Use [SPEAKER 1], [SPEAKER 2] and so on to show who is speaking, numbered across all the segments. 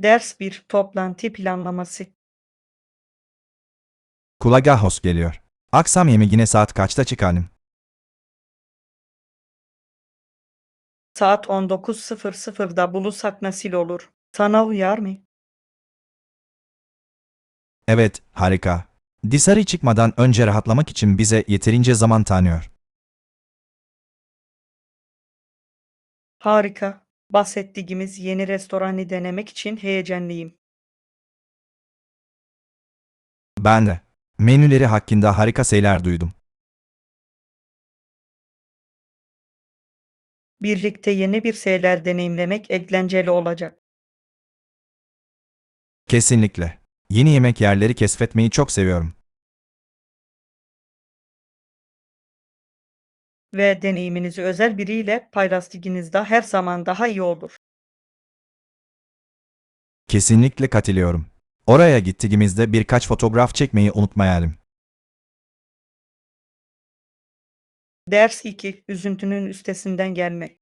[SPEAKER 1] Ders bir toplantı planlaması.
[SPEAKER 2] Kulağa hoş geliyor. Akşam yemeğine saat kaçta çıkalım?
[SPEAKER 1] Saat 19.00'da buluşsak nasıl olur? Sana uyar mı?
[SPEAKER 2] Evet, harika. Dışarı çıkmadan önce rahatlamak için bize yeterince zaman tanıyor.
[SPEAKER 1] Harika. Bahsettiğimiz yeni restoranı denemek için heyecanlıyım.
[SPEAKER 2] Ben de. Menüleri hakkında harika şeyler duydum.
[SPEAKER 1] Birlikte yeni bir şeyler deneyimlemek eğlenceli olacak.
[SPEAKER 2] Kesinlikle. Yeni yemek yerleri keşfetmeyi çok seviyorum.
[SPEAKER 1] Ve deneyiminizi özel biriyle paylaştığınızda her zaman daha iyi olur.
[SPEAKER 2] Kesinlikle katılıyorum. Oraya gittiğimizde birkaç fotoğraf çekmeyi unutmayalım.
[SPEAKER 1] Ders 2. Üzüntünün üstesinden gelme.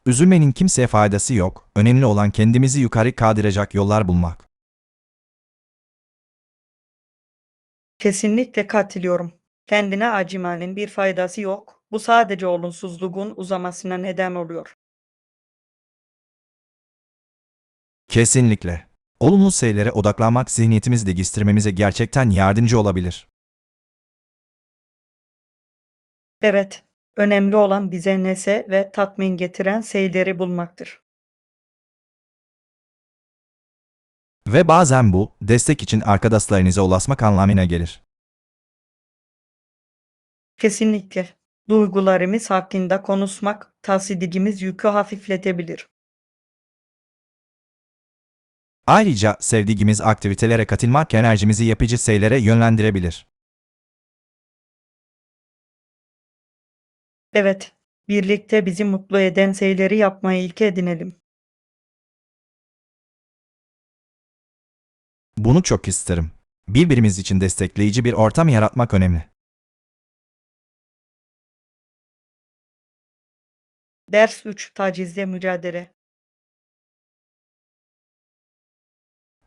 [SPEAKER 2] Üzülmenin kimseye faydası yok. Önemli olan kendimizi yukarı kaldıracak yollar bulmak.
[SPEAKER 1] Kesinlikle katılıyorum. Kendine acımanın bir faydası yok. Bu sadece olumsuzluğun uzamasına neden oluyor.
[SPEAKER 2] Kesinlikle. Olumlu şeylere odaklanmak zihniyetimizi geliştirmemize gerçekten yardımcı olabilir.
[SPEAKER 1] Evet, önemli olan bize neşe ve tatmin getiren şeyleri bulmaktır.
[SPEAKER 2] Ve bazen bu, destek için arkadaşlarınıza ulaşmak anlamına gelir.
[SPEAKER 1] Kesinlikle. Duygularımız hakkında konuşmak taşıdığımız yükü hafifletebilir.
[SPEAKER 2] Ayrıca sevdiğimiz aktivitelere katılmak enerjimizi yapıcı şeylere yönlendirebilir.
[SPEAKER 1] Evet, birlikte bizi mutlu eden şeyleri yapmayı ilke edinelim.
[SPEAKER 2] Bunu çok isterim. Birbirimiz için destekleyici bir ortam yaratmak önemli.
[SPEAKER 1] Ders 3. Tacizle mücadele.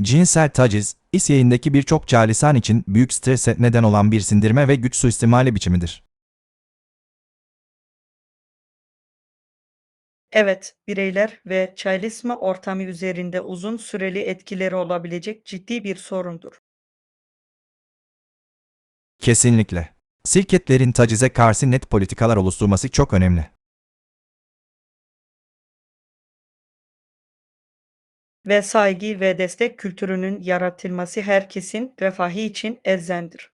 [SPEAKER 2] Cinsel taciz, iş yerindeki birçok çalışan için büyük strese neden olan bir sindirme ve güç suistimali biçimidir.
[SPEAKER 1] Evet, bireyler ve çalışma ortamı üzerinde uzun süreli etkileri olabilecek ciddi bir sorundur.
[SPEAKER 2] Kesinlikle. Şirketlerin tacize karşı net politikalar oluşturması çok önemli.
[SPEAKER 1] Ve saygı ve destek kültürünün yaratılması herkesin refahı için elzemdir.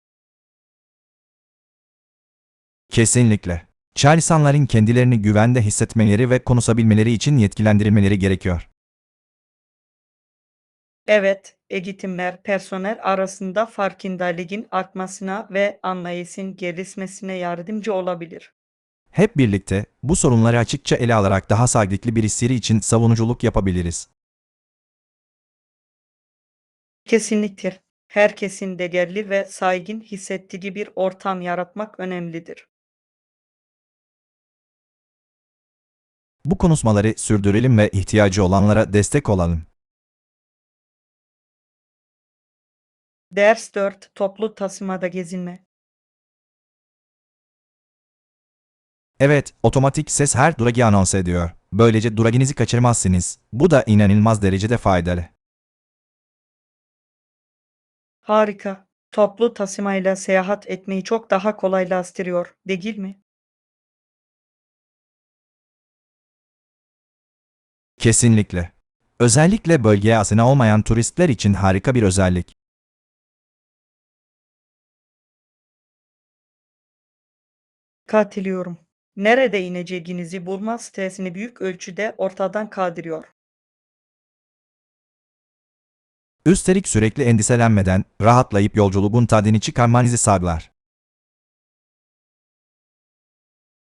[SPEAKER 2] Kesinlikle. Çalışanların kendilerini güvende hissetmeleri ve konuşabilmeleri için yetkilendirilmeleri gerekiyor.
[SPEAKER 1] Evet, eğitimler personel arasında farkındalığın artmasına ve anlayışın gelişmesine yardımcı olabilir.
[SPEAKER 2] Hep birlikte bu sorunları açıkça ele alarak daha sağlıklı bir iş yeri için savunuculuk yapabiliriz.
[SPEAKER 1] Kesinlikle. Herkesin değerli ve saygın hissettiği bir ortam yaratmak önemlidir.
[SPEAKER 2] Bu konuşmaları sürdürelim ve ihtiyacı olanlara destek olalım.
[SPEAKER 1] Ders 4. Toplu taşımada gezinme.
[SPEAKER 2] Evet, otomatik ses her durağı anons ediyor. Böylece durağınızı kaçırmazsınız. Bu da inanılmaz derecede faydalı.
[SPEAKER 1] Harika. Toplu taşımayla seyahat etmeyi çok daha kolaylaştırıyor, değil mi?
[SPEAKER 2] Kesinlikle. Özellikle bölgeye asına olmayan turistler için harika bir özellik.
[SPEAKER 1] Katılıyorum. Nerede ineceğinizi bulma stresini büyük ölçüde ortadan kaldırıyor.
[SPEAKER 2] Üstelik sürekli endişelenmeden, rahatlayıp yolculuğun tadını çıkarmanızı sağlar.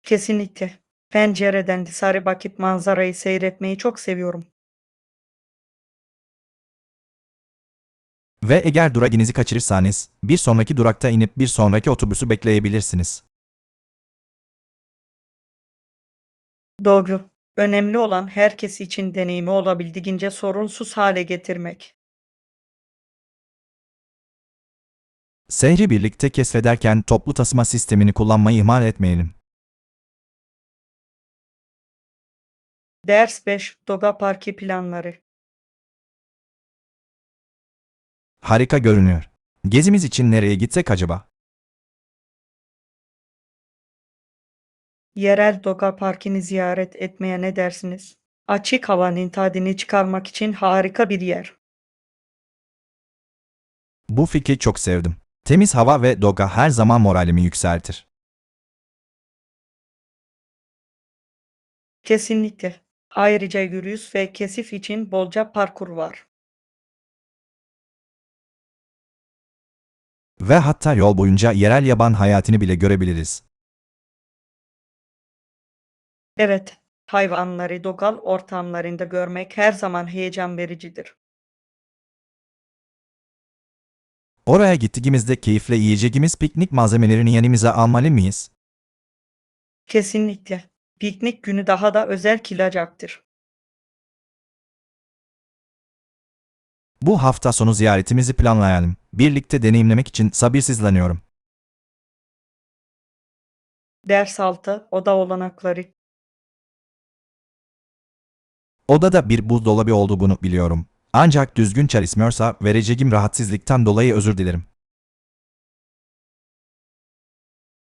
[SPEAKER 1] Kesinlikle. Pencereden dışarı bakıp manzarayı seyretmeyi çok seviyorum.
[SPEAKER 2] Ve eğer durağınızı kaçırırsanız, bir sonraki durakta inip bir sonraki otobüsü bekleyebilirsiniz.
[SPEAKER 1] Doğru. Önemli olan herkes için deneyimi olabildiğince sorunsuz hale getirmek.
[SPEAKER 2] Sehri birlikte keşfederken toplu taşıma sistemini kullanmayı ihmal etmeyelim.
[SPEAKER 1] Ders 5: Doga Parkı planları.
[SPEAKER 2] Harika görünüyor. Gezimiz için nereye gitsek acaba?
[SPEAKER 1] Yerel Doga Parkı'nı ziyaret etmeye ne dersiniz? Açık havanın tadını çıkarmak için harika bir yer.
[SPEAKER 2] Bu fikri çok sevdim. Temiz hava ve doga her zaman moralimi yükseltir.
[SPEAKER 1] Kesinlikle. Ayrıca yürüyüş ve keşif için bolca parkur var.
[SPEAKER 2] Ve hatta yol boyunca yerel yaban hayatını bile görebiliriz.
[SPEAKER 1] Evet, hayvanları doğal ortamlarında görmek her zaman heyecan vericidir.
[SPEAKER 2] Oraya gittiğimizde keyifle yiyeceğimiz piknik malzemelerini yanımıza almalı mıyız?
[SPEAKER 1] Kesinlikle. Piknik günü daha da özel kılacaktır.
[SPEAKER 2] Bu hafta sonu ziyaretimizi planlayalım. Birlikte deneyimlemek için sabırsızlanıyorum.
[SPEAKER 1] Ders 6: Oda olanakları.
[SPEAKER 2] Odada bir buzdolabı olduğunu biliyorum. Ancak düzgün çalışmıyorsa vereceğim rahatsızlıktan dolayı özür dilerim.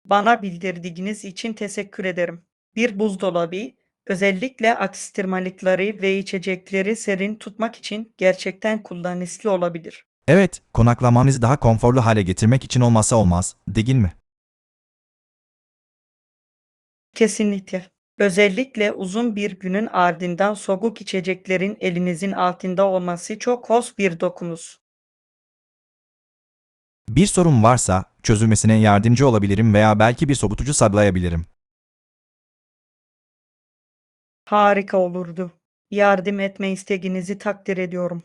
[SPEAKER 1] Bana bildirdiğiniz için teşekkür ederim. Bir buzdolabı, özellikle atıştırmalıkları ve içecekleri serin tutmak için gerçekten kullanışlı olabilir.
[SPEAKER 2] Evet, konaklamamızı daha konforlu hale getirmek için olmazsa olmaz, değil mi?
[SPEAKER 1] Kesinlikle. Özellikle uzun bir günün ardından soğuk içeceklerin elinizin altında olması çok hoş bir dokunuş.
[SPEAKER 2] Bir sorun varsa çözülmesine yardımcı olabilirim veya belki bir soğutucu saklayabilirim.
[SPEAKER 1] Harika olurdu. Yardım etme isteğinizi takdir ediyorum.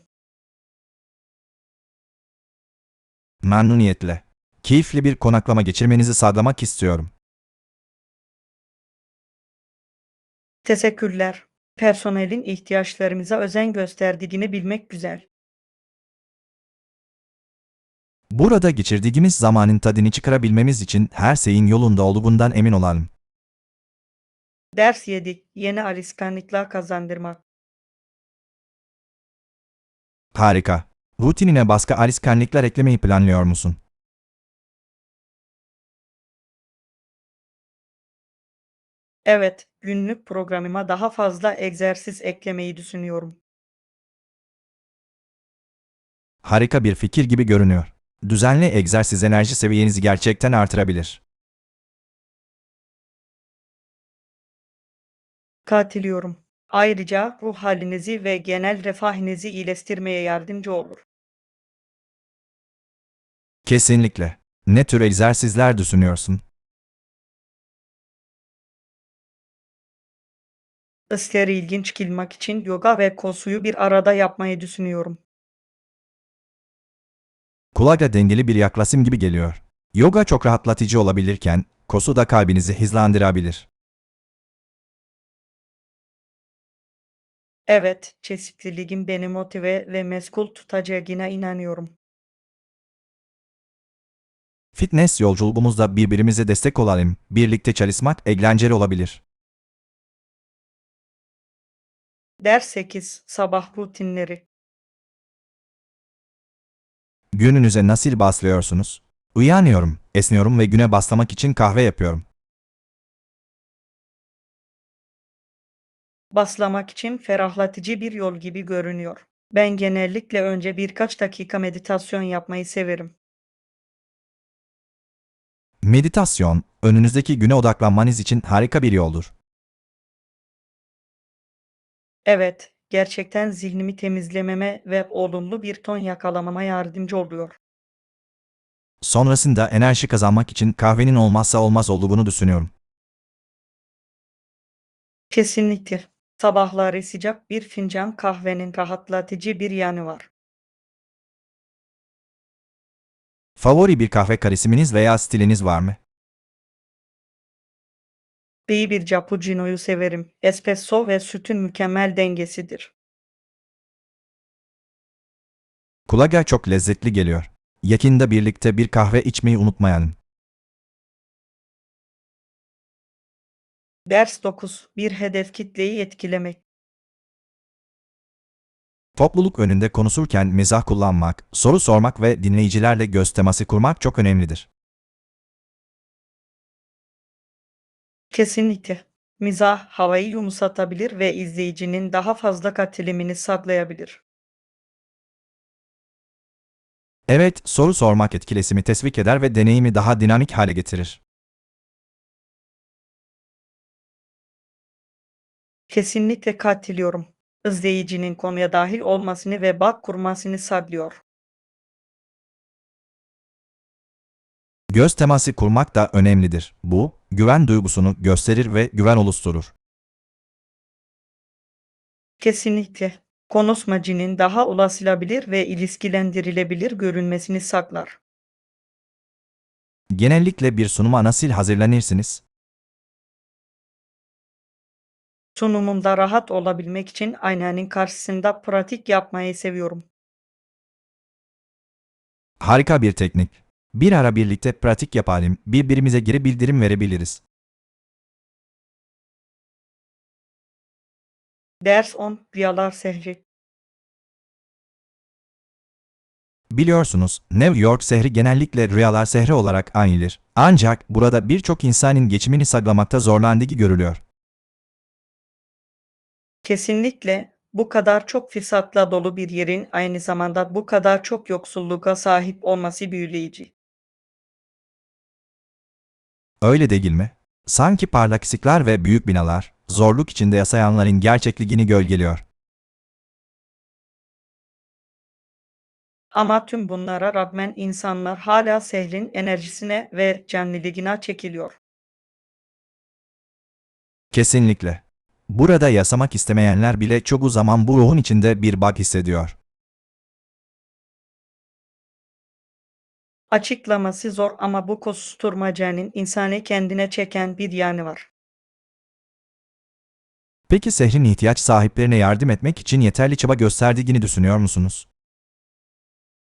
[SPEAKER 2] Memnuniyetle. Keyifli bir konaklama geçirmenizi sağlamak istiyorum.
[SPEAKER 1] Teşekkürler. Personelin ihtiyaçlarımıza özen gösterdiğini bilmek güzel.
[SPEAKER 2] Burada geçirdiğimiz zamanın tadını çıkarabilmemiz için her şeyin yolunda olduğundan emin olalım.
[SPEAKER 1] Ders 7: Yeni alışkanlıklar kazandırmak.
[SPEAKER 2] Harika. Rutinine başka alışkanlıklar eklemeyi planlıyor musun?
[SPEAKER 1] Evet, günlük programıma daha fazla egzersiz eklemeyi düşünüyorum.
[SPEAKER 2] Harika bir fikir gibi görünüyor. Düzenli egzersiz enerji seviyenizi gerçekten artırabilir.
[SPEAKER 1] Katılıyorum. Ayrıca ruh halinizi ve genel refahinizi iyileştirmeye yardımcı olur.
[SPEAKER 2] Kesinlikle. Ne tür egzersizler düşünüyorsun?
[SPEAKER 1] Isları ilginç kılmak için yoga ve koşuyu bir arada yapmayı düşünüyorum.
[SPEAKER 2] Kulağa dengeli bir yaklaşım gibi geliyor. Yoga çok rahatlatıcı olabilirken, koşu da kalbinizi hızlandırabilir.
[SPEAKER 1] Evet, çeşitliliğin beni motive ve meşgul tutacağına inanıyorum.
[SPEAKER 2] Fitness yolculuğumuzda birbirimize destek olalım, birlikte çalışmak eğlenceli olabilir.
[SPEAKER 1] Ders 8: Sabah rutinleri.
[SPEAKER 2] Gününüze nasıl başlıyorsunuz? Uyanıyorum, esniyorum ve güne başlamak için kahve yapıyorum.
[SPEAKER 1] Başlamak için ferahlatıcı bir yol gibi görünüyor. Ben genellikle önce birkaç dakika meditasyon yapmayı severim.
[SPEAKER 2] Meditasyon, önünüzdeki güne odaklanmanız için harika bir yoldur.
[SPEAKER 1] Evet, gerçekten zihnimi temizlememe ve olumlu bir ton yakalamama yardımcı oluyor.
[SPEAKER 2] Sonrasında enerji kazanmak için kahvenin olmazsa olmaz olduğunu düşünüyorum.
[SPEAKER 1] Kesinlikle. Sabahları sıcak bir fincan kahvenin rahatlatıcı bir yanı var.
[SPEAKER 2] Favori bir kahve karışımınız veya stiliniz var mı?
[SPEAKER 1] İyi bir cappuccino'yu severim. Espresso ve sütün mükemmel dengesidir.
[SPEAKER 2] Kulağa çok lezzetli geliyor. Yakında birlikte bir kahve içmeyi unutmayalım.
[SPEAKER 1] Ders 9. Bir hedef kitleyi etkilemek.
[SPEAKER 2] Topluluk önünde konuşurken mizah kullanmak, soru sormak ve dinleyicilerle göz teması kurmak çok önemlidir.
[SPEAKER 1] Kesinlikle. Mizah havayı yumuşatabilir ve izleyicinin daha fazla katılımını sağlayabilir.
[SPEAKER 2] Evet, soru sormak etkileşimi teşvik eder ve deneyimi daha dinamik hale getirir.
[SPEAKER 1] Kesinlikle katılıyorum. İzleyicinin konuya dahil olmasını ve bağ kurmasını sağlıyor.
[SPEAKER 2] Göz teması kurmak da önemlidir. Bu, güven duygusunu gösterir ve güven oluşturur.
[SPEAKER 1] Kesinlikle. Konuşmacının daha ulaşılabilir ve ilişkilendirilebilir görünmesini sağlar.
[SPEAKER 2] Genellikle bir sunuma nasıl hazırlanırsınız?
[SPEAKER 1] Sunumumda rahat olabilmek için aynanın karşısında pratik yapmayı seviyorum.
[SPEAKER 2] Harika bir teknik. Bir ara birlikte pratik yapalım, birbirimize geri bildirim verebiliriz.
[SPEAKER 1] Ders 10. Rüyalar Sehri.
[SPEAKER 2] Biliyorsunuz, New York şehri genellikle rüyalar şehri olarak anılır. Ancak burada birçok insanın geçimini sağlamakta zorlandığı görülüyor.
[SPEAKER 1] Kesinlikle bu kadar çok fırsatla dolu bir yerin aynı zamanda bu kadar çok yoksulluğa sahip olması büyüleyici.
[SPEAKER 2] Öyle değil mi? Sanki parlak ışıklar ve büyük binalar, zorluk içinde yaşayanların gerçekliğini gölgeliyor.
[SPEAKER 1] Ama tüm bunlara rağmen insanlar hala şehrin enerjisine ve canlılığına çekiliyor.
[SPEAKER 2] Kesinlikle. Burada yaşamak istemeyenler bile çoğu zaman bu ruhun içinde bir bağ hissediyor.
[SPEAKER 1] Açıklaması zor ama bu koşuşturmacanın insanı kendine çeken bir yanı var.
[SPEAKER 2] Peki şehrin ihtiyaç sahiplerine yardım etmek için yeterli çaba gösterdiğini düşünüyor musunuz?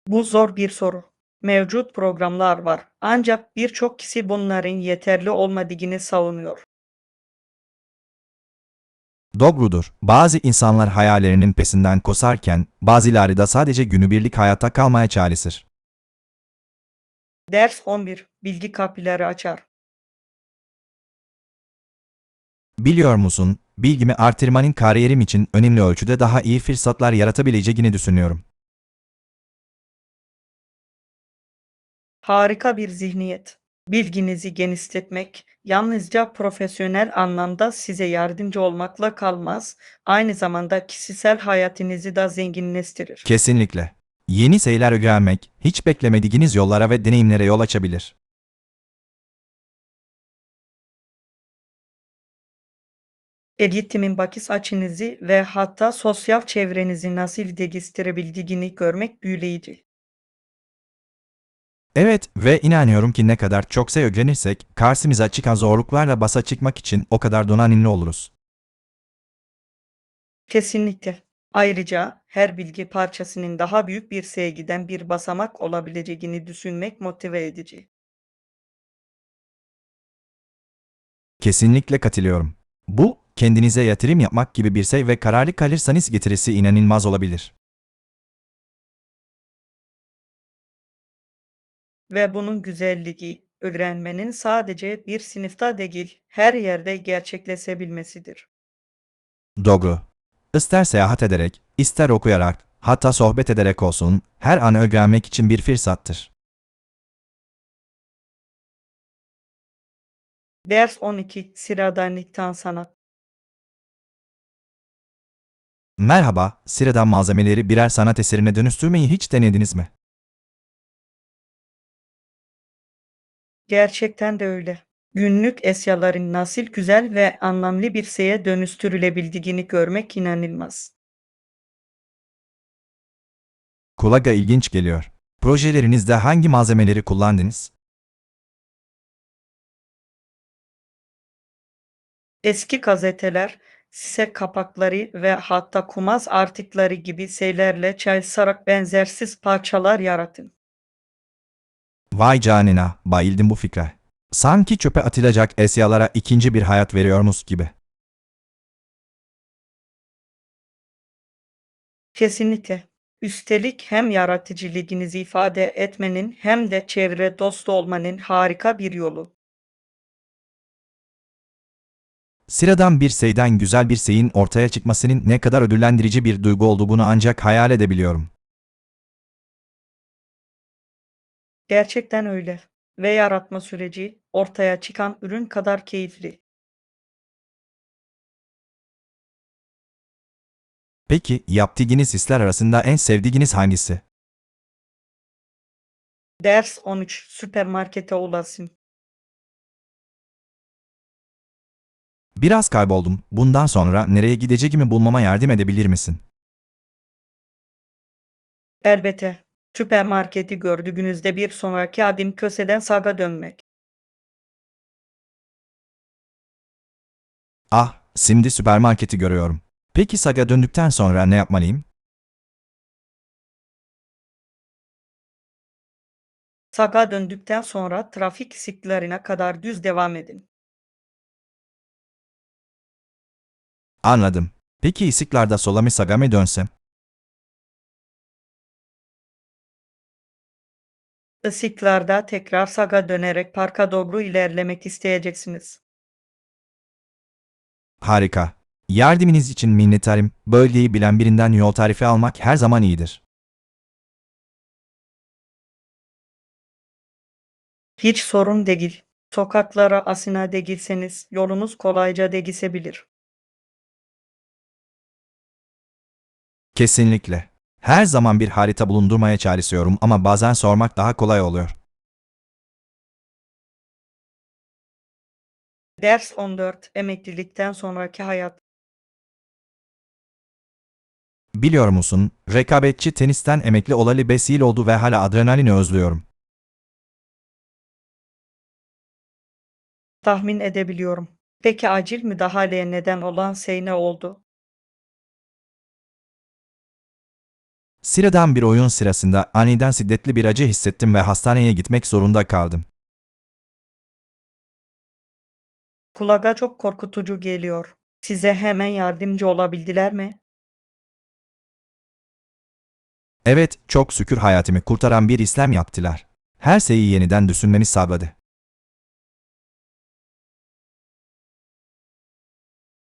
[SPEAKER 1] Bu zor bir soru. Mevcut programlar var ancak birçok kişi bunların yeterli olmadığını savunuyor.
[SPEAKER 2] Doğrudur. Bazı insanlar hayallerinin peşinden koşarken, bazıları da sadece günübirlik hayatta kalmaya çalışır.
[SPEAKER 1] Ders 11. Bilgi kapıları açar.
[SPEAKER 2] Biliyor musun, bilgimi artırmanın kariyerim için önemli ölçüde daha iyi fırsatlar yaratabileceğini düşünüyorum.
[SPEAKER 1] Harika bir zihniyet. Bilginizi genişletmek yalnızca profesyonel anlamda size yardımcı olmakla kalmaz, aynı zamanda kişisel hayatınızı da zenginleştirir.
[SPEAKER 2] Kesinlikle. Yeni şeyler öğrenmek, hiç beklemediğiniz yollara ve deneyimlere yol açabilir.
[SPEAKER 1] Eğitimin bakış açınızı ve hatta sosyal çevrenizi nasıl geliştirebildiğini görmek büyüleyici.
[SPEAKER 2] Evet ve inanıyorum ki ne kadar çok şey öğrenirsek, karşımıza çıkan zorluklarla başa çıkmak için o kadar donanımlı oluruz.
[SPEAKER 1] Kesinlikle. Ayrıca her bilgi parçasının daha büyük bir şeye giden bir basamak olabileceğini düşünmek motive edici.
[SPEAKER 2] Kesinlikle katılıyorum. Bu, kendinize yatırım yapmak gibi bir şey ve kararlı kalırsanız getirisi inanılmaz olabilir.
[SPEAKER 1] Ve bunun güzelliği, öğrenmenin sadece bir sınıfta değil, her yerde gerçekleşebilmesidir.
[SPEAKER 2] Doğru. İster seyahat ederek, ister okuyarak, hatta sohbet ederek olsun, her an öğrenmek için bir fırsattır.
[SPEAKER 1] Ders 12. Sıradanlıktan sanat.
[SPEAKER 2] Merhaba, sıradan malzemeleri birer sanat eserine dönüştürmeyi hiç denediniz mi?
[SPEAKER 1] Gerçekten de öyle. Günlük eşyaların nasıl güzel ve anlamlı bir şeye dönüştürülebildiğini görmek inanılmaz.
[SPEAKER 2] Kulağa ilginç geliyor. Projelerinizde hangi malzemeleri kullandınız?
[SPEAKER 1] Eski gazeteler, sise kapakları ve hatta kumaz artıkları gibi şeylerle çalışarak benzersiz parçalar yaratın.
[SPEAKER 2] Vay canına, bayıldım bu fikre. Sanki çöpe atılacak eşyalara ikinci bir hayat veriyormuş gibi.
[SPEAKER 1] Kesinlikle. Üstelik hem yaratıcılığınızı ifade etmenin hem de çevre dostu olmanın harika bir yolu.
[SPEAKER 2] Sıradan bir şeyden güzel bir şeyin ortaya çıkmasının ne kadar ödüllendirici bir duygu olduğunu ancak hayal edebiliyorum.
[SPEAKER 1] Gerçekten öyle. Ve yaratma süreci ortaya çıkan ürün kadar keyifli.
[SPEAKER 2] Peki, yaptığınız hisler arasında en sevdiğiniz hangisi?
[SPEAKER 1] Ders 13 süpermarkete ulaşın.
[SPEAKER 2] Biraz kayboldum. Bundan sonra nereye gideceğimi bulmama yardım edebilir misin?
[SPEAKER 1] Elbette. Süpermarketi gördüğünüzde bir sonraki adım köseden sağa dönmek.
[SPEAKER 2] Ah, şimdi süpermarketi görüyorum. Peki saga döndükten sonra ne yapmalıyım?
[SPEAKER 1] Sağa döndükten sonra trafik ışıklarına kadar düz devam edin.
[SPEAKER 2] Anladım. Peki ışıklarda sola mı saga mı dönsem?
[SPEAKER 1] Işıklarda tekrar sağa dönerek parka doğru ilerlemek isteyeceksiniz.
[SPEAKER 2] Harika. Yardımınız için minnettarım. Bölgeyi bilen birinden yol tarifi almak her zaman iyidir.
[SPEAKER 1] Hiç sorun değil. Sokaklara asina değilseniz yolunuz kolayca değişebilir.
[SPEAKER 2] Kesinlikle. Her zaman bir harita bulundurmaya çalışıyorum ama bazen sormak daha kolay oluyor.
[SPEAKER 1] Ders 14 emeklilikten sonraki hayat.
[SPEAKER 2] Biliyor musun, rekabetçi tenisten emekli olalı 5 yıl oldu ve hala adrenalini özlüyorum.
[SPEAKER 1] Tahmin edebiliyorum. Peki acil müdahaleye neden olan şey ne oldu?
[SPEAKER 2] Sıradan bir oyun sırasında aniden şiddetli bir acı hissettim ve hastaneye gitmek zorunda kaldım.
[SPEAKER 1] Kulağa çok korkutucu geliyor. Size hemen yardımcı olabildiler mi?
[SPEAKER 2] Evet, çok şükür hayatımı kurtaran bir işlem yaptılar. Her şeyi yeniden düşünmemi sağladı.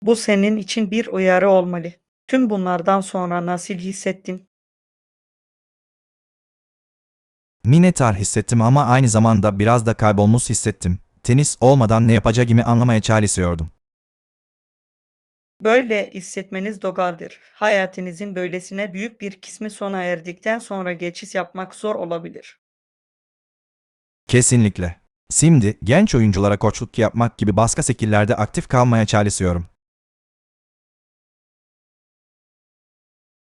[SPEAKER 1] Bu senin için bir uyarı olmalı. Tüm bunlardan sonra nasıl hissettin?
[SPEAKER 2] Minnettar hissettim ama aynı zamanda biraz da kaybolmuş hissettim. Tenis olmadan ne yapacağımı anlamaya çalışıyordum.
[SPEAKER 1] Böyle hissetmeniz doğaldır. Hayatınızın böylesine büyük bir kısmı sona erdikten sonra geçiş yapmak zor olabilir.
[SPEAKER 2] Kesinlikle. Şimdi genç oyunculara koçluk yapmak gibi başka şekillerde aktif kalmaya çalışıyorum.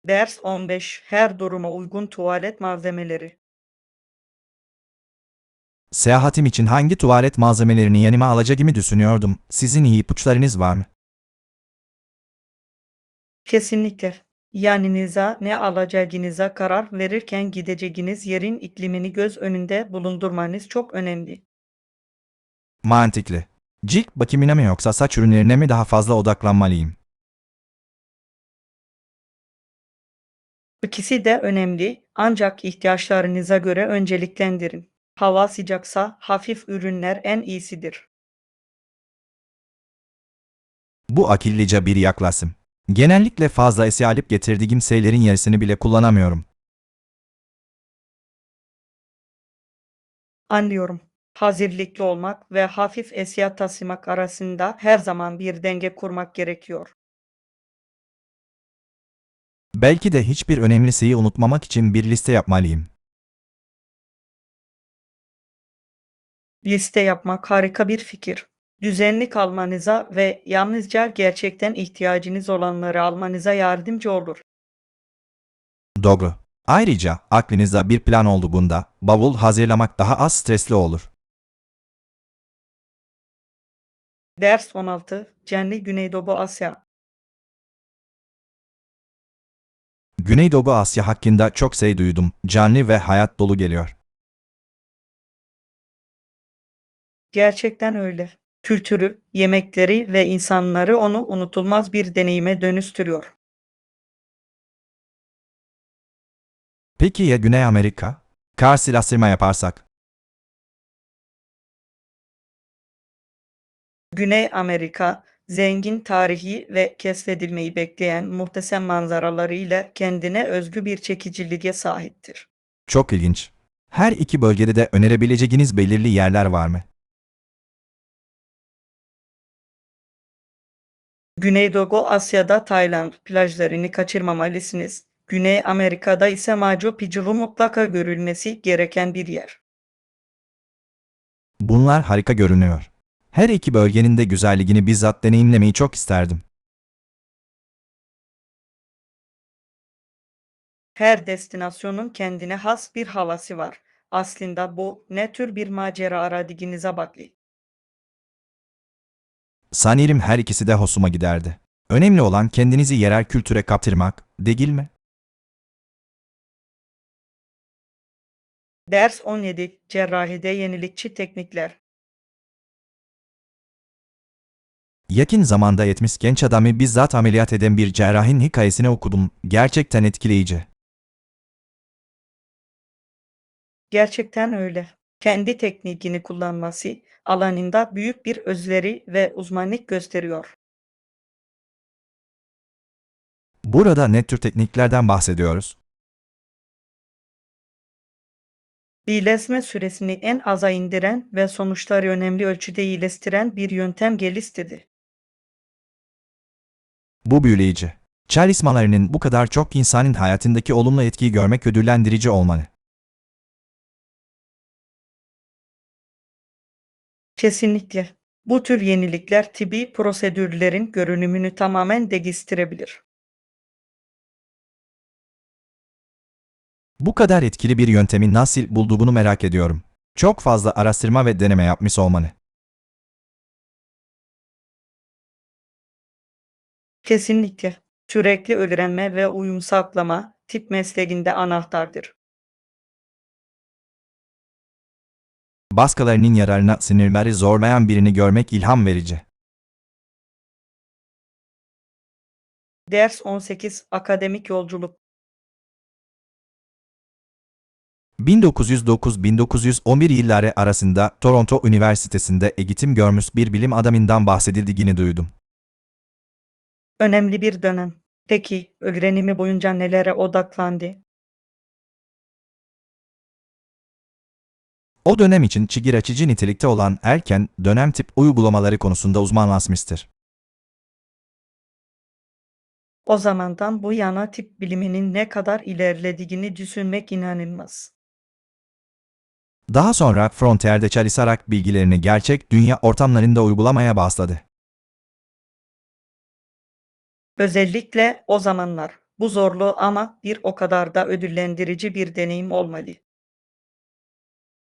[SPEAKER 1] Ders 15 her duruma uygun tuvalet malzemeleri.
[SPEAKER 2] Seyahatim için hangi tuvalet malzemelerini yanıma alacağımı düşünüyordum. Sizin iyi ipuçlarınız var mı?
[SPEAKER 1] Kesinlikle. Yanınıza ne alacağınıza karar verirken gideceğiniz yerin iklimini göz önünde bulundurmanız çok önemli.
[SPEAKER 2] Mantıklı. Cilt bakımına mı yoksa saç ürünlerine mi daha fazla odaklanmalıyım?
[SPEAKER 1] İkisi de önemli ancak ihtiyaçlarınıza göre önceliklendirin. Hava sıcaksa hafif ürünler en iyisidir.
[SPEAKER 2] Bu akıllıca bir yaklaşım. Genellikle fazla eşya alıp getirdiğim şeylerin yarısını bile kullanamıyorum.
[SPEAKER 1] Anlıyorum. Hazırlıklı olmak ve hafif eşya taşımak arasında her zaman bir denge kurmak gerekiyor.
[SPEAKER 2] Belki de hiçbir önemli şeyi unutmamak için bir liste yapmalıyım.
[SPEAKER 1] Liste yapmak harika bir fikir. Düzenli kalmanıza ve yalnızca gerçekten ihtiyacınız olanları almanıza yardımcı olur.
[SPEAKER 2] Doğru. Ayrıca aklınızda bir plan olduğunda bavul hazırlamak daha az stresli olur.
[SPEAKER 1] Ders 16. Canlı Güneydoğu Asya.
[SPEAKER 2] Güneydoğu Asya hakkında çok şey duydum. Canlı ve hayat dolu geliyor.
[SPEAKER 1] Gerçekten öyle. Kültürü, yemekleri ve insanları onu unutulmaz bir deneyime dönüştürüyor.
[SPEAKER 2] Peki ya Güney Amerika? Karşılaştırma yaparsak.
[SPEAKER 1] Güney Amerika, zengin tarihi ve keşfedilmeyi bekleyen muhteşem manzaralarıyla kendine özgü bir çekiciliğe sahiptir.
[SPEAKER 2] Çok ilginç. Her iki bölgede de önerebileceğiniz belirli yerler var mı?
[SPEAKER 1] Güneydoğu Asya'da Tayland plajlarını kaçırmamalısınız. Güney Amerika'da ise Machu Picchu mutlaka görülmesi gereken bir yer.
[SPEAKER 2] Bunlar harika görünüyor. Her iki bölgenin de güzelliğini bizzat deneyimlemeyi çok isterdim.
[SPEAKER 1] Her destinasyonun kendine has bir havası var. Aslında bu ne tür bir macera aradığınıza bağlı.
[SPEAKER 2] Sanırım her ikisi de hoşuma giderdi. Önemli olan kendinizi yerel kültüre kaptırmak, değil mi?
[SPEAKER 1] Ders 17. Cerrahide yenilikçi teknikler.
[SPEAKER 2] Yakın zamanda 70 genç adamı bizzat ameliyat eden bir cerrahin hikayesini okudum. Gerçekten etkileyici.
[SPEAKER 1] Gerçekten öyle. Kendi tekniğini kullanması alanında büyük bir özveri ve uzmanlık gösteriyor.
[SPEAKER 2] Burada ne tür tekniklerden bahsediyoruz?
[SPEAKER 1] İyileşme süresini en aza indiren ve sonuçları önemli ölçüde iyileştiren bir yöntem geliştirdi.
[SPEAKER 2] Bu büyüleyici. Çalışmalarının bu kadar çok insanın hayatındaki olumlu etkiyi görmek ödüllendirici olmalı.
[SPEAKER 1] Kesinlikle. Bu tür yenilikler tıbbi prosedürlerin görünümünü tamamen değiştirebilir.
[SPEAKER 2] Bu kadar etkili bir yöntemi nasıl bulduğunu merak ediyorum. Çok fazla araştırma ve deneme yapmış olmalı.
[SPEAKER 1] Kesinlikle. Sürekli öğrenme ve uyum sağlama tıp mesleğinde anahtardır.
[SPEAKER 2] Başkalarının yararına sinirleri zorlayan birini görmek ilham verici.
[SPEAKER 1] Ders 18. Akademik yolculuk.
[SPEAKER 2] 1909-1911 yılları arasında Toronto Üniversitesi'nde eğitim görmüş bir bilim adamından bahsedildiğini duydum.
[SPEAKER 1] Önemli bir dönem. Peki, öğrenimi boyunca nelere odaklandı?
[SPEAKER 2] O dönem için çığır açıcı nitelikte olan erken dönem tip uygulamaları konusunda uzmanlaşmıştır.
[SPEAKER 1] O zamandan bu yana tıp biliminin ne kadar ilerlediğini düşünmek inanılmaz.
[SPEAKER 2] Daha sonra Frontier'de çalışarak bilgilerini gerçek dünya ortamlarında uygulamaya başladı.
[SPEAKER 1] Özellikle o zamanlar. Bu zorlu ama bir o kadar da ödüllendirici bir deneyim olmalı.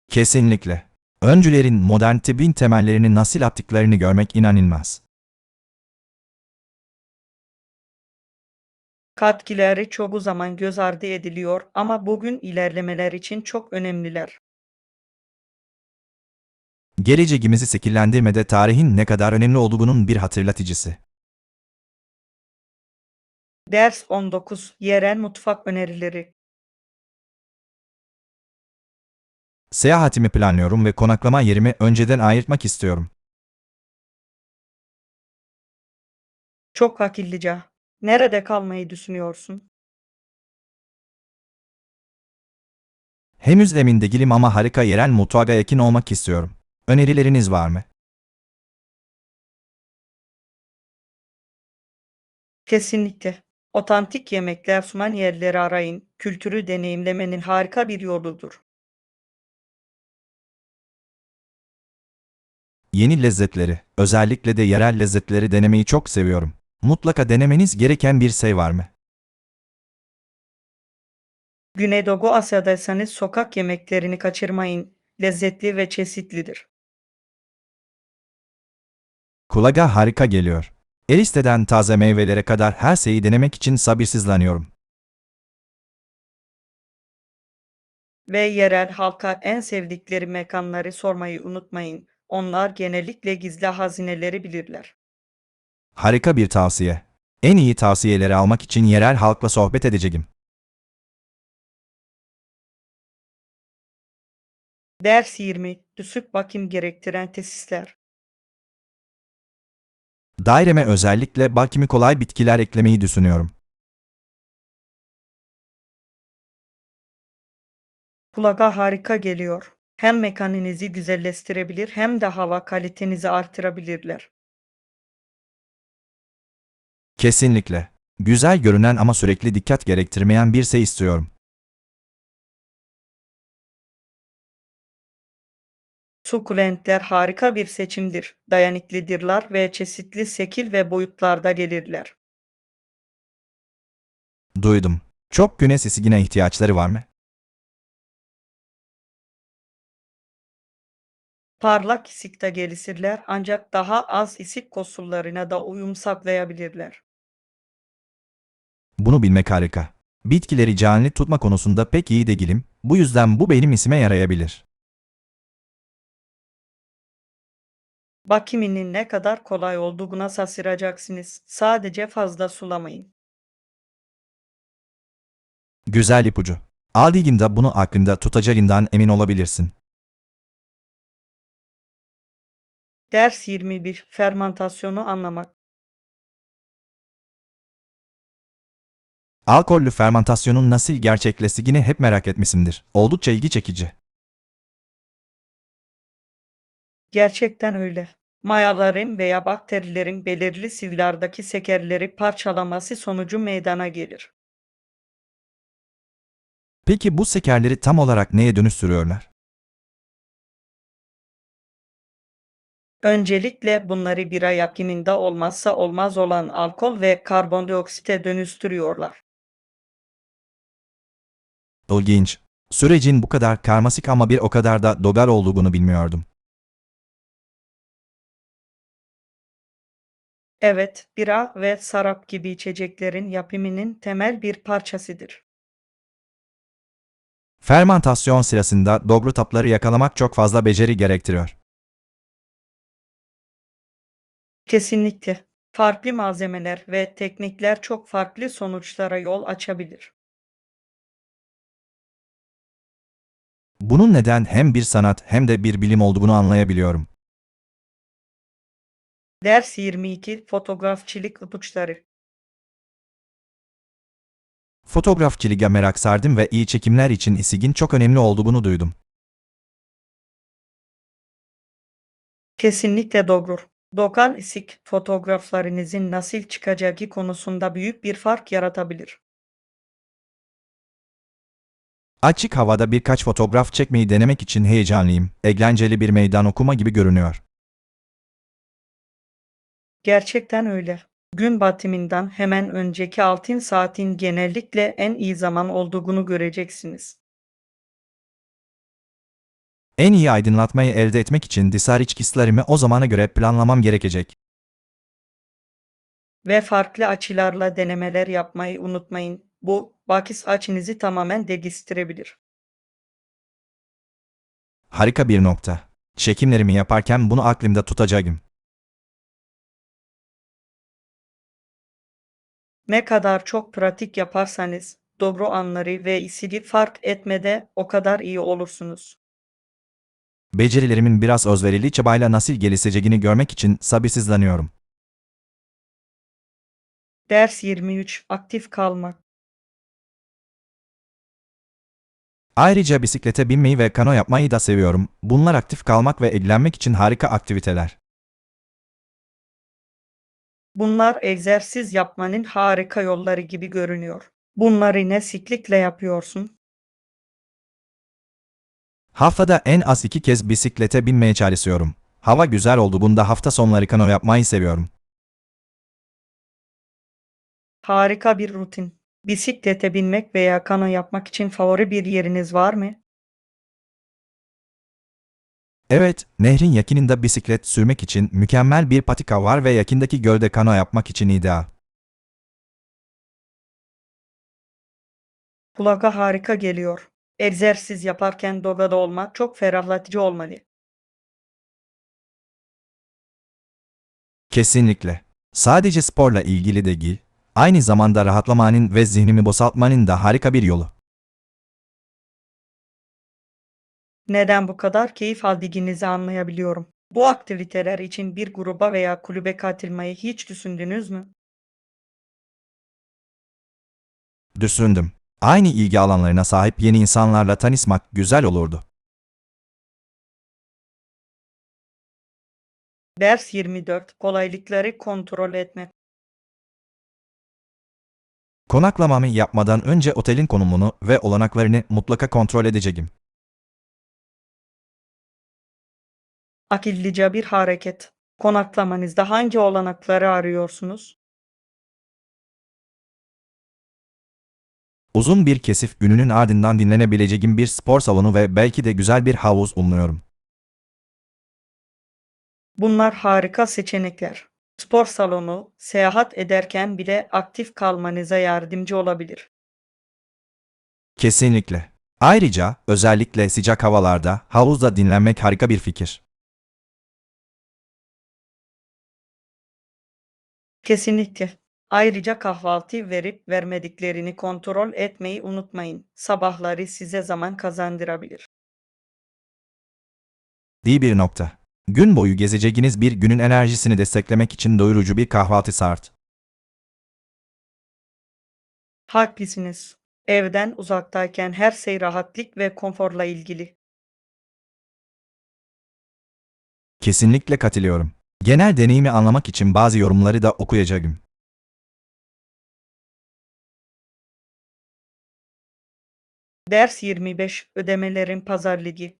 [SPEAKER 2] Kesinlikle. Öncülerin modern tıbbın temellerini nasıl attıklarını görmek inanılmaz.
[SPEAKER 1] Katkıları çoğu zaman göz ardı ediliyor ama bugün ilerlemeler için çok önemliler.
[SPEAKER 2] Geleceğimizi şekillendirmede tarihin ne kadar önemli olduğunun bir hatırlatıcısı.
[SPEAKER 1] Ders 19. Yerel mutfak önerileri.
[SPEAKER 2] Seyahatimi planlıyorum ve konaklama yerimi önceden ayırtmak istiyorum.
[SPEAKER 1] Çok akıllıca. Nerede kalmayı düşünüyorsun?
[SPEAKER 2] Henüz emin değilim ama harika yerel mutfağa yakın olmak istiyorum. Önerileriniz var mı?
[SPEAKER 1] Kesinlikle. Otantik yemekler sunan yerleri arayın. Kültürü deneyimlemenin harika bir yoludur.
[SPEAKER 2] Yeni lezzetleri, özellikle de yerel lezzetleri denemeyi çok seviyorum. Mutlaka denemeniz gereken bir şey var mı?
[SPEAKER 1] Güneydoğu Asya'daysanız sokak yemeklerini kaçırmayın. Lezzetli ve çeşitlidir.
[SPEAKER 2] Kulağa harika geliyor. Eristeden taze meyvelere kadar her şeyi denemek için sabırsızlanıyorum.
[SPEAKER 1] Ve yerel halka en sevdikleri mekanları sormayı unutmayın. Onlar genellikle gizli hazineleri bilirler.
[SPEAKER 2] Harika bir tavsiye. En iyi tavsiyeleri almak için yerel halkla sohbet edeceğim.
[SPEAKER 1] Ders 20. Düşük bakım gerektiren tesisler.
[SPEAKER 2] Daireme özellikle bakimi kolay bitkiler eklemeyi düşünüyorum.
[SPEAKER 1] Kulağa harika geliyor. Hem mekaninizi güzelleştirebilir hem de hava kalitenizi artırabilirler.
[SPEAKER 2] Kesinlikle. Güzel görünen ama sürekli dikkat gerektirmeyen bir şey istiyorum.
[SPEAKER 1] Sukulentler harika bir seçimdir. Dayanıklıdırlar ve çeşitli şekil ve boyutlarda gelirler.
[SPEAKER 2] Duydum. Çok güneş ısıgına ihtiyaçları var mı?
[SPEAKER 1] Parlak ışıkta gelişirler ancak daha az ışık koşullarına da uyum sağlayabilirler.
[SPEAKER 2] Bunu bilmek harika. Bitkileri canlı tutma konusunda pek iyi değilim, bu yüzden bu benim işime yarayabilir.
[SPEAKER 1] Bakımının ne kadar kolay olduğuna şaşıracaksınız. Sadece fazla sulamayın.
[SPEAKER 2] Güzel ipucu. Aldığımda bunu aklında tutacağından emin olabilirsin.
[SPEAKER 1] Ders 21. Fermentasyonu anlamak.
[SPEAKER 2] Alkollü fermentasyonun nasıl gerçekleştiğini hep merak etmişimdir. Oldukça ilgi çekici.
[SPEAKER 1] Gerçekten öyle. Mayaların veya bakterilerin belirli sıvılardaki şekerleri parçalaması sonucu meydana gelir.
[SPEAKER 2] Peki bu şekerleri tam olarak neye dönüştürüyorlar?
[SPEAKER 1] Öncelikle bunları bira yapımında olmazsa olmaz olan alkol ve karbondioksite dönüştürüyorlar.
[SPEAKER 2] İlginç. Sürecin bu kadar karmaşık ama bir o kadar da dogar olduğunu bilmiyordum.
[SPEAKER 1] Evet, bira ve şarap gibi içeceklerin yapımının temel bir parçasıdır.
[SPEAKER 2] Fermantasyon sırasında doğru tatları yakalamak çok fazla beceri gerektiriyor.
[SPEAKER 1] Kesinlikle. Farklı malzemeler ve teknikler çok farklı sonuçlara yol açabilir.
[SPEAKER 2] Bunun neden hem bir sanat hem de bir bilim olduğunu anlayabiliyorum.
[SPEAKER 1] Ders 22. Fotoğrafçılık ipuçları.
[SPEAKER 2] Fotoğrafçılığa merak sardım ve iyi çekimler için isigin çok önemli olduğunu duydum.
[SPEAKER 1] Kesinlikle doğru. Lokal ışık fotoğraflarınızın nasıl çıkacağı konusunda büyük bir fark yaratabilir.
[SPEAKER 2] Açık havada birkaç fotoğraf çekmeyi denemek için heyecanlıyım. Eğlenceli bir meydan okuma gibi görünüyor.
[SPEAKER 1] Gerçekten öyle. Gün batımından hemen önceki altın saatin genellikle en iyi zaman olduğunu göreceksiniz.
[SPEAKER 2] En iyi aydınlatmayı elde etmek için dışarı çıkışlarımı o zamana göre planlamam gerekecek.
[SPEAKER 1] Ve farklı açılarla denemeler yapmayı unutmayın. Bu bakış açınızı tamamen değiştirebilir.
[SPEAKER 2] Harika bir nokta. Çekimlerimi yaparken bunu aklımda tutacağım.
[SPEAKER 1] Ne kadar çok pratik yaparsanız doğru anları ve işi fark etmede o kadar iyi olursunuz.
[SPEAKER 2] Becerilerimin biraz özverili çabayla nasıl gelişeceğini görmek için sabırsızlanıyorum.
[SPEAKER 1] Ders 23. Aktif kalmak.
[SPEAKER 2] Ayrıca bisiklete binmeyi ve kano yapmayı da seviyorum. Bunlar aktif kalmak ve eğlenmek için harika aktiviteler.
[SPEAKER 1] Bunlar egzersiz yapmanın harika yolları gibi görünüyor. Bunları ne sıklıkla yapıyorsun?
[SPEAKER 2] Haftada en az 2 kez bisiklete binmeye çalışıyorum. Hava güzel olduğunda hafta sonları kano yapmayı seviyorum.
[SPEAKER 1] Harika bir rutin. Bisiklete binmek veya kano yapmak için favori bir yeriniz var mı?
[SPEAKER 2] Evet, nehrin yakınında bisiklet sürmek için mükemmel bir patika var ve yakındaki gölde kano yapmak için ideal.
[SPEAKER 1] Kulağa harika geliyor. Egzersiz yaparken doğada olmak çok ferahlatıcı olmalı.
[SPEAKER 2] Kesinlikle. Sadece sporla ilgili değil, aynı zamanda rahatlamanın ve zihnimi boşaltmanın da harika bir yolu.
[SPEAKER 1] Neden bu kadar keyif aldığınızı anlayabiliyorum. Bu aktiviteler için bir gruba veya kulübe katılmayı hiç düşündünüz mü?
[SPEAKER 2] Düşündüm. Aynı ilgi alanlarına sahip yeni insanlarla tanışmak güzel olurdu.
[SPEAKER 1] Ders 24. Kolaylıkları kontrol etmek.
[SPEAKER 2] Konaklamamı yapmadan önce otelin konumunu ve olanaklarını mutlaka kontrol edeceğim.
[SPEAKER 1] Akıllıca bir hareket. Konaklamanızda hangi olanakları arıyorsunuz?
[SPEAKER 2] Uzun bir kesif gününün ardından dinlenebileceğim bir spor salonu ve belki de güzel bir havuz umuyorum.
[SPEAKER 1] Bunlar harika seçenekler. Spor salonu, seyahat ederken bile aktif kalmanıza yardımcı olabilir.
[SPEAKER 2] Kesinlikle. Ayrıca özellikle sıcak havalarda havuzda dinlenmek harika bir fikir.
[SPEAKER 1] Kesinlikle. Ayrıca kahvaltı verip vermediklerini kontrol etmeyi unutmayın. Sabahları size zaman kazandırabilir.
[SPEAKER 2] İyi bir nokta. Gün boyu gezeceğiniz bir günün enerjisini desteklemek için doyurucu bir kahvaltı şart.
[SPEAKER 1] Haklısınız. Evden uzaktayken her şey rahatlık ve konforla ilgili.
[SPEAKER 2] Kesinlikle katılıyorum. Genel deneyimi anlamak için bazı yorumları da okuyacağım.
[SPEAKER 1] Ders 25. Ödemelerin pazarlığı.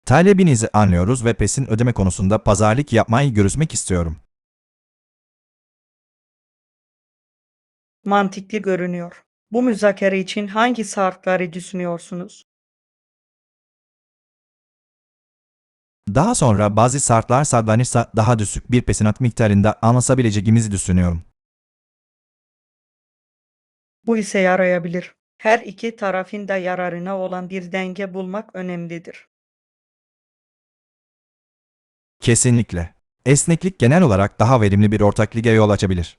[SPEAKER 2] Talebinizi anlıyoruz ve PES'in ödeme konusunda pazarlık yapmayı görüşmek istiyorum.
[SPEAKER 1] Mantıklı görünüyor. Bu müzakere için hangi şartları düşünüyorsunuz?
[SPEAKER 2] Daha sonra bazı şartlar sağlanırsa daha düşük bir pesinat miktarında anlaşabileceğimizi düşünüyorum.
[SPEAKER 1] Bu ise yarayabilir. Her iki tarafın da yararına olan bir denge bulmak önemlidir.
[SPEAKER 2] Kesinlikle. Esneklik genel olarak daha verimli bir ortaklığa yol açabilir.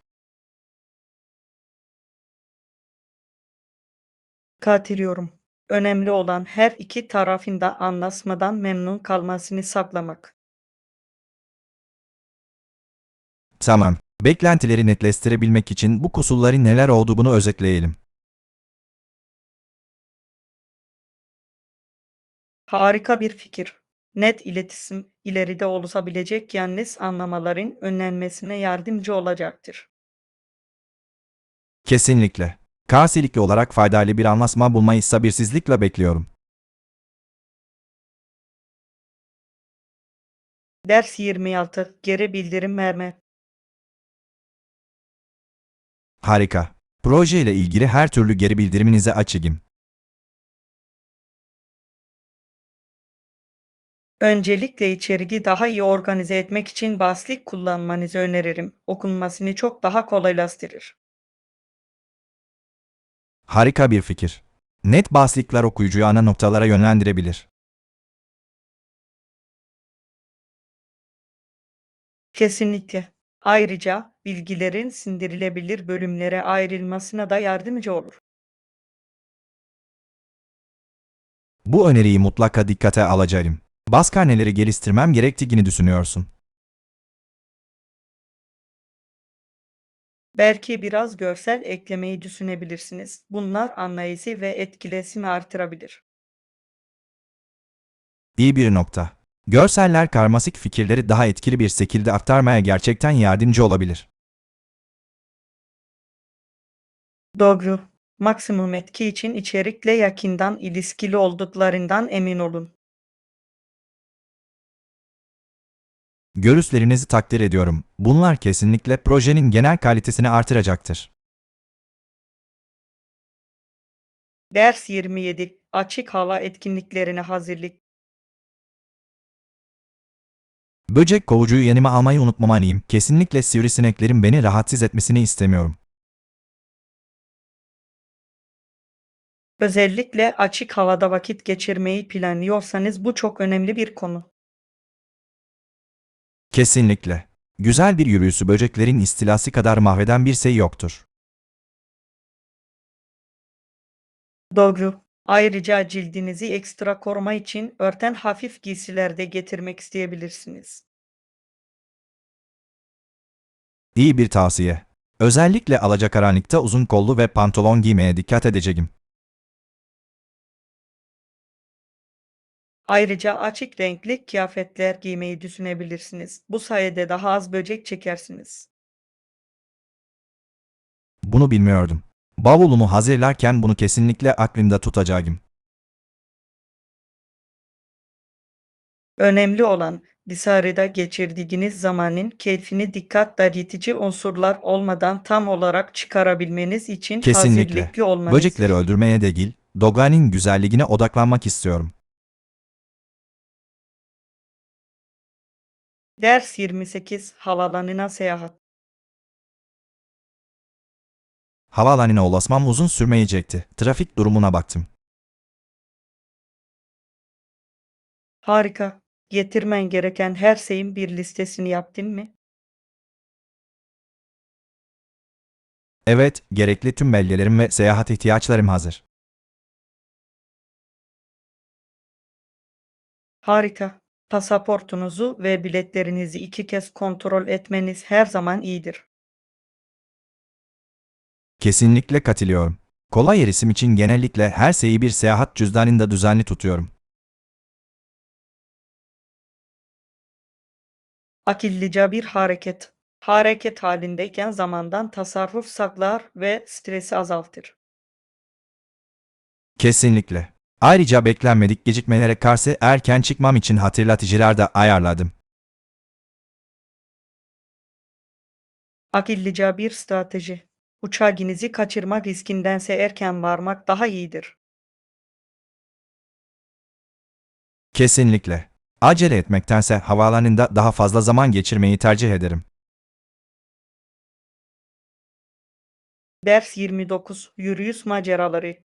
[SPEAKER 1] Katılıyorum. Önemli olan her iki tarafın da anlaşmadan memnun kalmasını sağlamak.
[SPEAKER 2] Tamam. Beklentileri netleştirebilmek için bu koşulların neler olduğunu özetleyelim.
[SPEAKER 1] Harika bir fikir. Net iletişim ileride olabilecek yanlış anlamaların önlenmesine yardımcı olacaktır.
[SPEAKER 2] Kesinlikle. Karşılıklı olarak faydalı bir anlaşma bulmayı sabırsızlıkla bekliyorum.
[SPEAKER 1] Ders 26. Geri bildirim verme.
[SPEAKER 2] Harika. Proje ile ilgili her türlü geri bildiriminize açığım.
[SPEAKER 1] Öncelikle içeriği daha iyi organize etmek için Baslik kullanmanızı öneririm. Okunmasını çok daha kolaylaştırır.
[SPEAKER 2] Harika bir fikir. Net başlıklar okuyucuyu ana noktalara yönlendirebilir.
[SPEAKER 1] Kesinlikle. Ayrıca bilgilerin sindirilebilir bölümlere ayrılmasına da yardımcı olur.
[SPEAKER 2] Bu öneriyi mutlaka dikkate alacağım. Başka neleri geliştirmem gerektiğini düşünüyorsun?
[SPEAKER 1] Belki biraz görsel eklemeyi düşünebilirsiniz. Bunlar anlayışı ve etkileşimi artırabilir.
[SPEAKER 2] İyi bir nokta. Görseller karmaşık fikirleri daha etkili bir şekilde aktarmaya gerçekten yardımcı olabilir.
[SPEAKER 1] Doğru. Maksimum etki için içerikle yakından ilişkili olduklarından emin olun.
[SPEAKER 2] Görüşlerinizi takdir ediyorum. Bunlar kesinlikle projenin genel kalitesini artıracaktır.
[SPEAKER 1] Ders 27. Açık hava etkinliklerine hazırlık.
[SPEAKER 2] Böcek kovucuyu yanıma almayı unutmamalıyım. Kesinlikle sivrisineklerin beni rahatsız etmesini istemiyorum.
[SPEAKER 1] Özellikle açık havada vakit geçirmeyi planlıyorsanız bu çok önemli bir konu.
[SPEAKER 2] Kesinlikle. Güzel bir yürüyüşü böceklerin istilası kadar mahveden bir şey yoktur.
[SPEAKER 1] Doğru. Ayrıca cildinizi ekstra koruma için örten hafif giysiler de getirmek isteyebilirsiniz.
[SPEAKER 2] İyi bir tavsiye. Özellikle alacakaranlıkta uzun kollu ve pantolon giymeye dikkat edeceğim.
[SPEAKER 1] Ayrıca açık renkli kıyafetler giymeyi düşünebilirsiniz. Bu sayede daha az böcek çekersiniz.
[SPEAKER 2] Bunu bilmiyordum. Bavulumu hazırlarken bunu kesinlikle aklımda tutacağım.
[SPEAKER 1] Önemli olan dışarıda geçirdiğiniz zamanın keyfini dikkat dağıtıcı unsurlar olmadan tam olarak çıkarabilmeniz için
[SPEAKER 2] Kesinlikle.
[SPEAKER 1] hazırlıklı
[SPEAKER 2] Böcekleri
[SPEAKER 1] olmanızdır.
[SPEAKER 2] öldürmeye değil, Doga'nın güzelliğine odaklanmak istiyorum.
[SPEAKER 1] Ders 28 Havalanına seyahat.
[SPEAKER 2] Havaalanına ulaşmam uzun sürmeyecekti. Trafik durumuna baktım.
[SPEAKER 1] Harika. Getirmen gereken her şeyin bir listesini yaptın mı?
[SPEAKER 2] Evet, gerekli tüm belgelerim ve seyahat ihtiyaçlarım hazır.
[SPEAKER 1] Harika. Pasaportunuzu ve biletlerinizi 2 kez kontrol etmeniz her zaman iyidir.
[SPEAKER 2] Kesinlikle katılıyorum. Kolay erişim için genellikle her şeyi bir seyahat cüzdanında düzenli tutuyorum.
[SPEAKER 1] Akıllıca bir hareket. Hareket halindeyken zamandan tasarruf sağlar ve stresi azaltır.
[SPEAKER 2] Kesinlikle. Ayrıca beklenmedik gecikmelere karşı erken çıkmam için hatırlatıcılar da ayarladım.
[SPEAKER 1] Akıllıca bir strateji. Uçağınızı kaçırma riskindense erken varmak daha iyidir.
[SPEAKER 2] Kesinlikle. Acele etmektense havaalanında daha fazla zaman geçirmeyi tercih ederim.
[SPEAKER 1] Ders 29 Yürüyüş maceraları.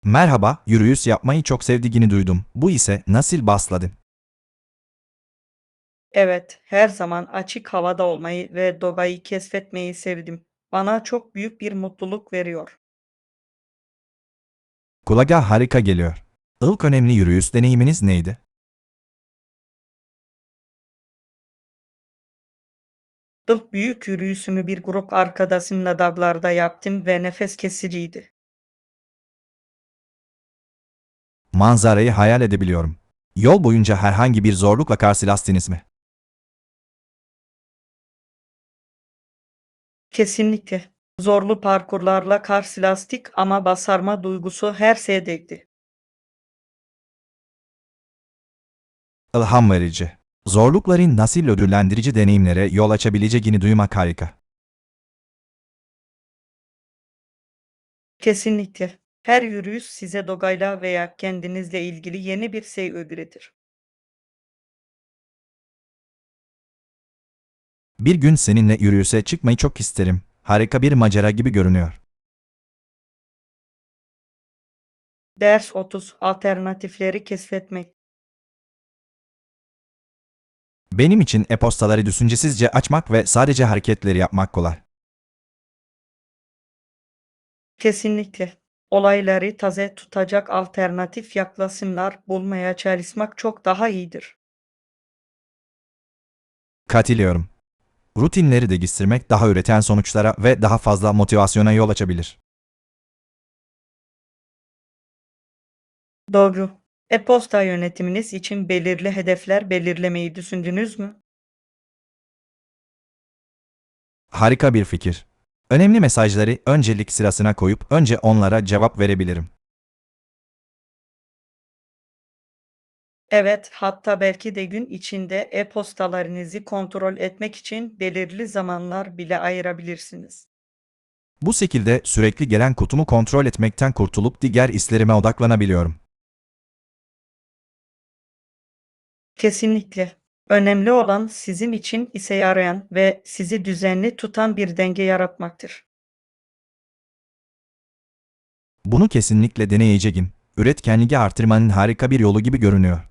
[SPEAKER 2] Merhaba, yürüyüş yapmayı çok sevdiğini duydum. Bu ise nasıl başladı?
[SPEAKER 1] Evet, her zaman açık havada olmayı ve doğayı keşfetmeyi sevdim. Bana çok büyük bir mutluluk veriyor.
[SPEAKER 2] Kulağa harika geliyor. İlk önemli yürüyüş deneyiminiz neydi?
[SPEAKER 1] İlk büyük yürüyüşümü bir grup arkadaşımla dağlarda yaptım ve nefes kesiciydi.
[SPEAKER 2] Manzarayı hayal edebiliyorum. Yol boyunca herhangi bir zorlukla karşılaştınız mı?
[SPEAKER 1] Kesinlikle. Zorlu parkurlarla karşılaştık ama basarma duygusu her şeydeydi.
[SPEAKER 2] İlham verici. Zorlukların nasıl ödüllendirici deneyimlere yol açabileceğini duymak harika.
[SPEAKER 1] Kesinlikle. Her yürüyüş size doğayla veya kendinizle ilgili yeni bir şey öğretir.
[SPEAKER 2] Bir gün seninle yürüyüşe çıkmayı çok isterim. Harika bir macera gibi görünüyor.
[SPEAKER 1] Ders 30 Alternatifleri keşfetmek.
[SPEAKER 2] Benim için e-postaları düşüncesizce açmak ve sadece hareketleri yapmak kolay.
[SPEAKER 1] Kesinlikle. Olayları taze tutacak alternatif yaklaşımlar bulmaya çalışmak çok daha iyidir.
[SPEAKER 2] Katılıyorum. Rutinleri değiştirmek daha üreten sonuçlara ve daha fazla motivasyona yol açabilir.
[SPEAKER 1] Doğru. E-posta yönetiminiz için belirli hedefler belirlemeyi düşündünüz mü?
[SPEAKER 2] Harika bir fikir. Önemli mesajları öncelik sırasına koyup önce onlara cevap verebilirim.
[SPEAKER 1] Evet, hatta belki de gün içinde e-postalarınızı kontrol etmek için belirli zamanlar bile ayırabilirsiniz.
[SPEAKER 2] Bu şekilde sürekli gelen kutumu kontrol etmekten kurtulup diğer işlerime odaklanabiliyorum.
[SPEAKER 1] Kesinlikle. Önemli olan sizin için işe yarayan ve sizi düzenli tutan bir denge yaratmaktır.
[SPEAKER 2] Bunu kesinlikle deneyeceğim. Üretkenliği artırmanın harika bir yolu gibi görünüyor.